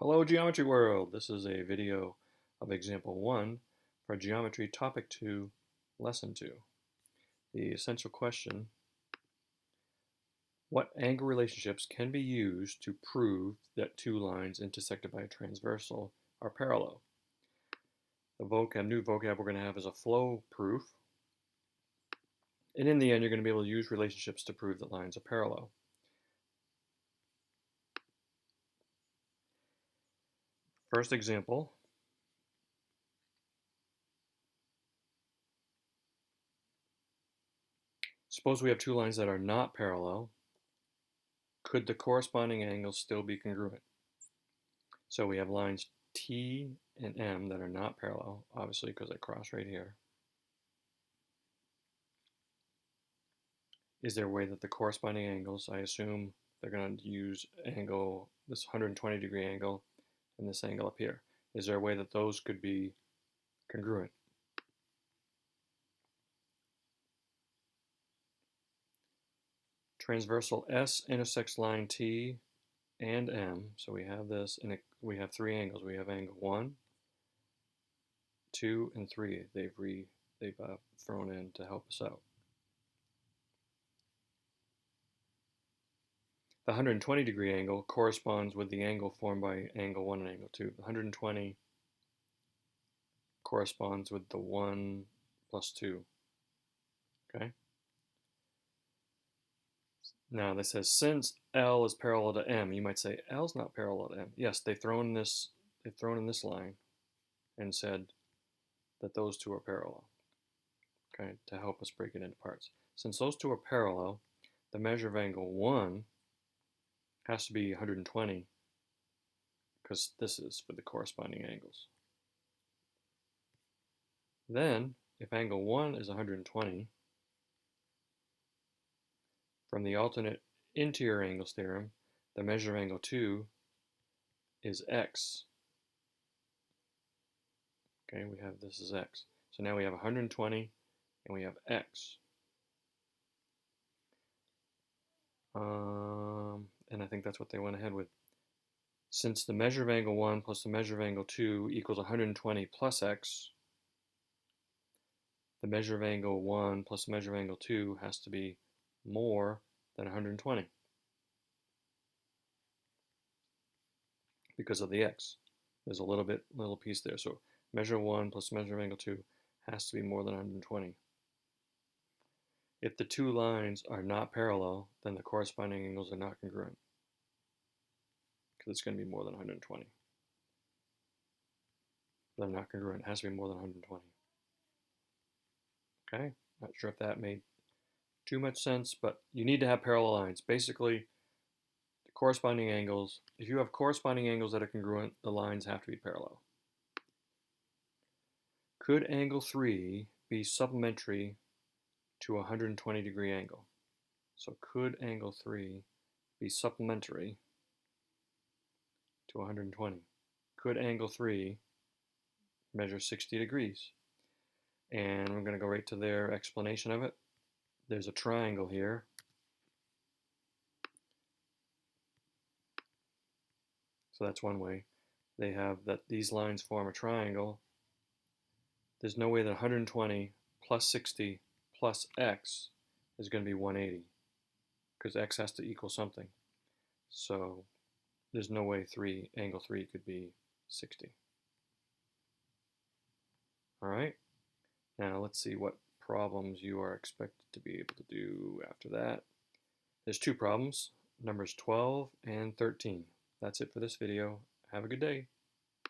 Hello Geometry World! This is a video of example 1 for Geometry Topic 2, Lesson 2. The essential question: what angle relationships can be used to prove that two lines intersected by a transversal are parallel? The new vocab we're going to have is a flow proof. And in the end, you're going to be able to use relationships to prove that lines are parallel. First example. Suppose we have two lines that are not parallel. Could the corresponding angles still be congruent? So we have lines T and M that are not parallel, obviously because they cross right here. Is there a way that the corresponding angles, I assume they're going to use angle, this 120 degree angle and this angle up here. Is there a way that those could be congruent? Transversal S intersects line T and M, so we have this, and we have three angles. We have angle 1, 2, and 3. They've thrown in to help us out. The 120 degree angle corresponds with the angle formed by angle 1 and angle 2. The 120 corresponds with the 1 plus 2. Okay? Now this says since L is parallel to M, you might say L's not parallel to M. Yes, they've thrown in this line and said that those two are parallel. Okay, to help us break it into parts. Since those two are parallel, the measure of angle 1 has to be 120 because this is for the corresponding angles. Then, if angle 1 is 120, from the alternate interior angles theorem, the measure of angle 2 is x. Okay, we have this as x. So now we have 120 and we have x. And I think that's what they went ahead with. Since the measure of angle 1 plus the measure of angle 2 equals 120 plus x, the measure of angle 1 plus the measure of angle 2 has to be more than 120 because of the x. There's a little piece there. So measure 1 plus measure of angle 2 has to be more than 120. If the two lines are not parallel, then the corresponding angles are not congruent because it's going to be more than 120. They're not congruent. It has to be more than 120. Okay? Not sure if that made too much sense, but you need to have parallel lines. Basically, the corresponding angles, if you have corresponding angles that are congruent, the lines have to be parallel. Could angle 3 be supplementary to a 120 degree angle? So could angle 3 be supplementary to 120? Could angle 3 measure 60 degrees? And we're going to go right to their explanation of it. There's a triangle here. So that's one way. They have that these lines form a triangle. There's no way that 120 plus 60 plus x is going to be 180 because x has to equal something. So there's no way angle 3 could be 60. All right. Now let's see what problems you are expected to be able to do after that. There's two problems, numbers 12 and 13. That's it for this video. Have a good day.